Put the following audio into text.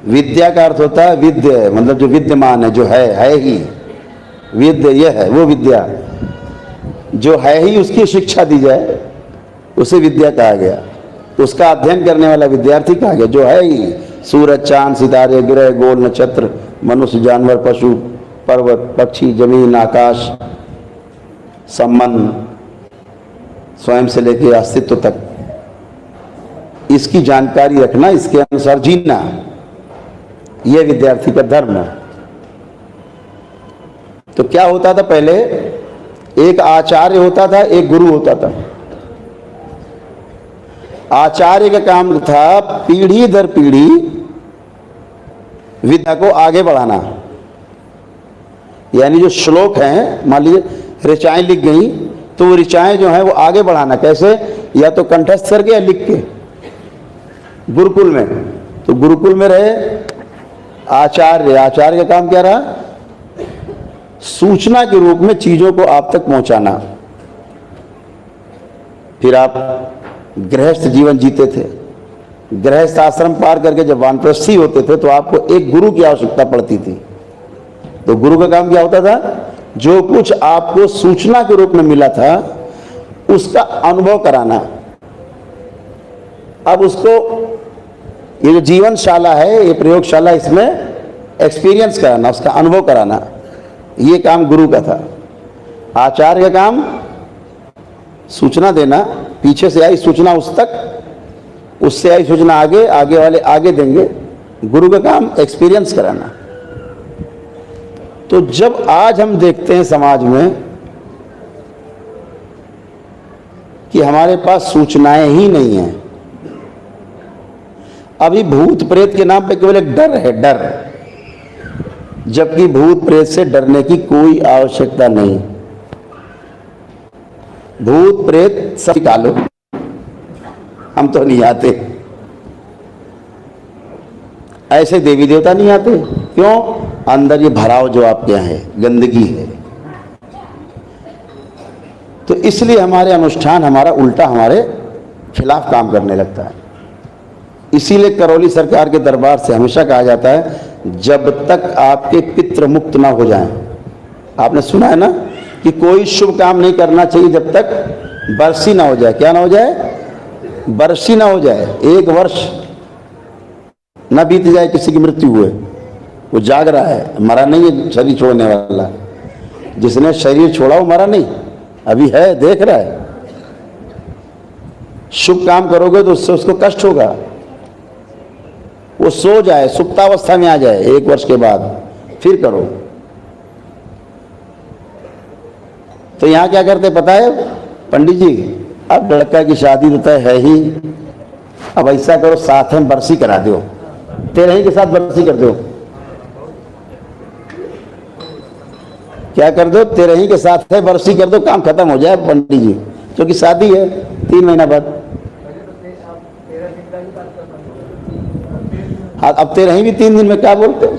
विद्या का अर्थ होता है विद्य, मतलब जो विद्यमान है, जो है ही। विद्य यह है वो विद्या जो है ही, उसकी शिक्षा दी जाए उसे विद्या कहा गया। तो उसका अध्ययन करने वाला विद्यार्थी कहा गया, जो है ही। सूरज, चांद, सितारे, ग्रह, गोल, नक्षत्र, मनुष्य, जानवर, पशु, पर्वत, पक्षी, जमीन, आकाश, संबंध, स्वयं से लेकर अस्तित्व तक, इसकी जानकारी रखना, इसके अनुसार जीना, यह विद्यार्थी का धर्म है। तो क्या होता था पहले, एक आचार्य होता था, एक गुरु होता था। आचार्य का काम था पीढ़ी दर पीढ़ी विद्या को आगे बढ़ाना। यानी जो श्लोक हैं, मान लीजिए ऋचाएं लिख गई, तो वो ऋचाएं जो हैं वो आगे बढ़ाना। कैसे? या तो कंठस्थ करके या लिख के। गुरुकुल में, तो गुरुकुल में रहे आचार्य, आचार्य का काम क्या रहा? सूचना के रूप में चीजों को आप तक पहुंचाना। फिर आप गृहस्थ जीवन जीते थे, गृहस्थ आश्रम पार करके जब वानप्रस्थी होते थे तो आपको एक गुरु की आवश्यकता पड़ती थी। तो गुरु का काम क्या होता था? जो कुछ आपको सूचना के रूप में मिला था उसका अनुभव कराना। अब उसको, ये जो जीवनशाला है, ये प्रयोगशाला, इसमें एक्सपीरियंस कराना, उसका अनुभव कराना, ये काम गुरु का था। आचार्य का काम सूचना देना, पीछे से आई सूचना उस तक, उससे आई सूचना आगे, आगे वाले आगे देंगे। गुरु का काम एक्सपीरियंस कराना। तो जब आज हम देखते हैं समाज में कि हमारे पास सूचनाएं ही नहीं हैं, अभी भूत प्रेत के नाम पे केवल एक डर है, डर, जबकि भूत प्रेत से डरने की कोई आवश्यकता नहीं। भूत प्रेत सब निकालो, हम तो नहीं आते। ऐसे देवी देवता नहीं आते। क्यों? अंदर ये भराव जो आपके यहाँ है, गंदगी है। तो इसलिए हमारे अनुष्ठान हमारा उल्टा हमारे खिलाफ काम करने लगता है। इसीलिए करौली सरकार के दरबार से हमेशा कहा जाता है, जब तक आपके पितृ मुक्त ना हो जाएं। आपने सुना है ना कि कोई शुभ काम नहीं करना चाहिए जब तक बरसी ना हो जाए। क्या ना हो जाए? बरसी ना हो जाए। एक वर्ष ना बीत जाए किसी की मृत्यु हुए, वो जाग रहा है, मरा नहीं है शरीर छोड़ने वाला। जिसने शरीर छोड़ा वो मरा नहीं, अभी है, देख रहा है। शुभ काम करोगे तो उससे उसको कष्ट होगा, वो सो जाए, सुप्तावस्था में आ जाए, एक वर्ष के बाद फिर करो। तो यहां क्या करते पता है पंडित जी? अब लड़का की शादी तो तय है ही, अब ऐसा करो साथ में बरसी करा दो, तेरही के साथ बरसी कर दो। क्या कर दो? तेरही के साथ है बरसी कर दो, काम खत्म हो जाए पंडित जी, क्योंकि शादी है 3 महीना बाद। हाँ, अब तेरही भी 3 दिन में क्या बोलते हो?